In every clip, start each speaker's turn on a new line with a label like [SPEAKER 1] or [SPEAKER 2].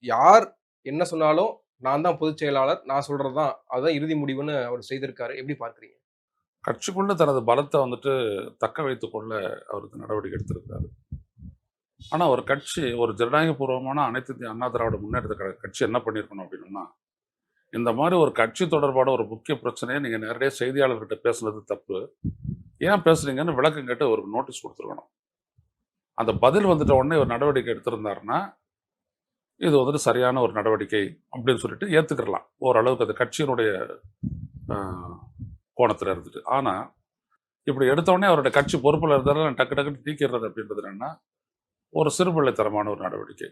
[SPEAKER 1] யார் என்ன சொன்னாலும் நான் தான் பொதுச் செயலாளர். நான் சொல்றது தான். அதுதான் இறுதி முடிவுன்னு அவர் செய்திருக்காரு. எப்படி பார்க்கிறீங்க?
[SPEAKER 2] கட்சிக்குள்ள தனது பலத்தை வந்துட்டு தக்க வைத்துக் கொள்ள அவருக்கு நடவடிக்கை எடுத்திருக்கிறாரு. ஆனா ஒரு கட்சி ஒரு ஜனநாயகபூர்வமான அனைத்து இந்திய அண்ணா திராவிட முன்னேற்ற கட்சி என்ன பண்ணியிருக்கணும் அப்படின்னா, இந்த மாதிரி ஒரு கட்சி தொடர்பான ஒரு முக்கிய பிரச்சனையை நீங்க நேரடியாக செய்தியாளர்கிட்ட பேசுனது தப்பு. ஏன் பேசுறீங்கன்னு விளக்கம் கேட்டு ஒரு நோட்டீஸ் கொடுத்துருக்கணும். அந்த பதில் வந்துட்ட உடனே ஒரு நடவடிக்கை எடுத்திருந்தாருன்னா, இது வந்துட்டு சரியான ஒரு நடவடிக்கை அப்படின்னு சொல்லிட்டு ஏத்துக்கிறலாம். ஓரளவுக்கு அது கட்சியினுடைய கோணத்துல இருந்துட்டு. ஆனா இப்படி எடுத்த உடனே அவருடைய கட்சி பொறுப்புல இருந்தாலும் டக்கு டக்குன்னு நீக்கிறது அப்படின்றது என்னன்னா ஒரு சிறுபிள்ளைத்தனமான ஒரு நடவடிக்கை.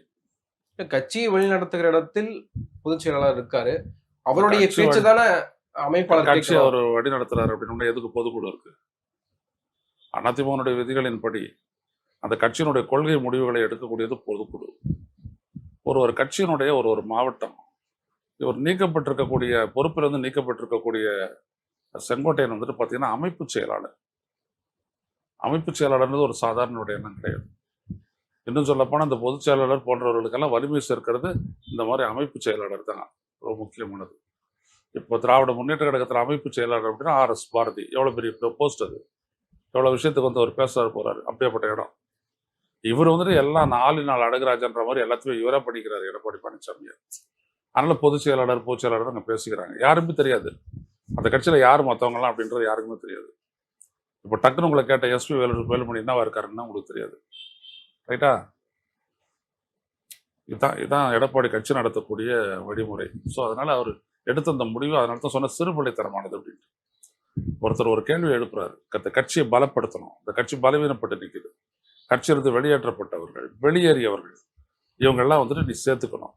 [SPEAKER 1] கட்சியை வழிநடத்துகிற இடத்தில் பொதுச் செயலாளர் இருக்காரு. அவருடைய
[SPEAKER 2] கட்சி
[SPEAKER 1] பேச்சு தானே அமைப்பாளர்
[SPEAKER 2] கட்சி
[SPEAKER 1] கேட்கணும்.
[SPEAKER 2] அவர் வழி நடத்துறாரு அப்படின்னு எதுக்கு பொதுக்குழு இருக்கு? அதிமுகனுடைய விதிகளின்படி அந்த கட்சியினுடைய கொள்கை முடிவுகளை எடுக்கக்கூடியது பொதுக்குழு. ஒரு கட்சியினுடைய ஒரு மாவட்டம் இவர் நீக்கப்பட்டிருக்கக்கூடிய பொறுப்பிலிருந்து நீக்கப்பட்டிருக்கக்கூடிய செங்கோட்டையன் வந்துட்டு பார்த்தீங்கன்னா அமைப்பு செயலாளர். அமைப்பு செயலாளர்ன்றது ஒரு சாதாரண எண்ணம் கிடையாது. இன்னும் சொல்லப்போனால் இந்த பொதுச் செயலாளர் போன்றவர்களுக்கெல்லாம் வலிமை சேர்க்கிறது இந்த மாதிரி அமைப்பு செயலாளர் தான் ரொம்ப முக்கியமானது. இப்போ திராவிட முன்னேற்ற கழகத்தில் அமைப்பு செயலாளர் அப்படின்னா RS பாரதி எவ்வளோ பெரிய போஸ்ட் அது, எவ்வளோ விஷயத்துக்கு வந்து அவர் பேச போறாரு. அப்படியேப்பட்ட இடம். இவர் வந்துட்டு எல்லாம் 4 நாள் அழகுராஜன்ற மாதிரி எல்லாத்தையும் இவரே பண்ணிக்கிறாரு எடப்பாடி பழனிசாமி. அதனால பொதுச் செயலாளர் பொதுச் செயலாளர் அங்கே பேசிக்கிறாங்க. யாருமே தெரியாது அந்த கட்சியில் யார் மற்றவங்கலாம் அப்படின்றது யாருக்குமே தெரியாது. இப்போ டக்குன்னு உங்களை கேட்ட SP வேலுமணி என்னவா இருக்காருன்னா உங்களுக்கு தெரியாது. ரைட்டா? இதுதான் எடப்பாடி கட்சி நடத்தக்கூடிய வழிமுறை. ஸோ அதனால அவர் எடுத்த அந்த முடிவு அதனால தான் சொன்ன சிறுபிள்ளைத்தனமானது அப்படின்ட்டு. ஒருத்தர் ஒரு கேள்வி எழுப்புறாரு, இந்த கட்சியை பலப்படுத்தணும், இந்த கட்சி பலவீனப்பட்டு நிற்குது, கட்சியிலிருந்து வெளியேற்றப்பட்டவர்கள், வெளியேறியவர்கள், இவங்கெல்லாம் வந்துட்டு நீ சேர்த்துக்கணும்,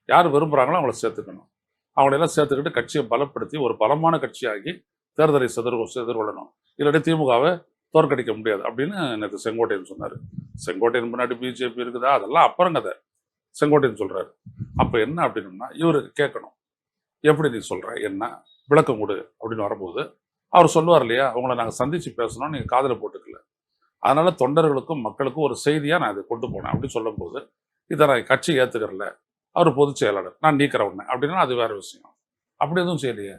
[SPEAKER 2] யார் விரும்புகிறாங்களோ அவங்கள சேர்த்துக்கணும், அவங்களெல்லாம் சேர்த்துக்கிட்டு கட்சியை பலப்படுத்தி ஒரு பலமான கட்சியாகி தேர்தலை எதிர்கொள்ளணும், இல்லாட்டி திமுகவை தோற்கடிக்க முடியாது அப்படின்னு எனக்கு செங்கோட்டையன் சொன்னார். செங்கோட்டையன் முன்னாடி பிஜேபி இருக்குதா, அதெல்லாம் அப்புறம் கதை. செங்கோட்டையன் சொல்றாரு. அப்ப என்ன அப்படின்னா இவரு கேட்கணும், எப்படி நீ சொல்ற, என்ன விளக்கம் கொடு அப்படின்னு வரும்போது அவர் சொல்லுவார் இல்லையா, உங்களை நாங்கள் சந்திச்சு பேசணும், நீங்க காதல போட்டுக்கல, அதனால தொண்டர்களுக்கும் மக்களுக்கும் ஒரு செய்தியா நான் இதை கொண்டு போனேன் அப்படின்னு சொல்லும் போது இதை நான் கட்சி ஏத்துக்கிறல, அவர் பொதுச் செயலாளர் நான் நீக்கிறவன அப்படின்னா அது வேற விஷயம். அப்படி எதுவும் செய்யலையே.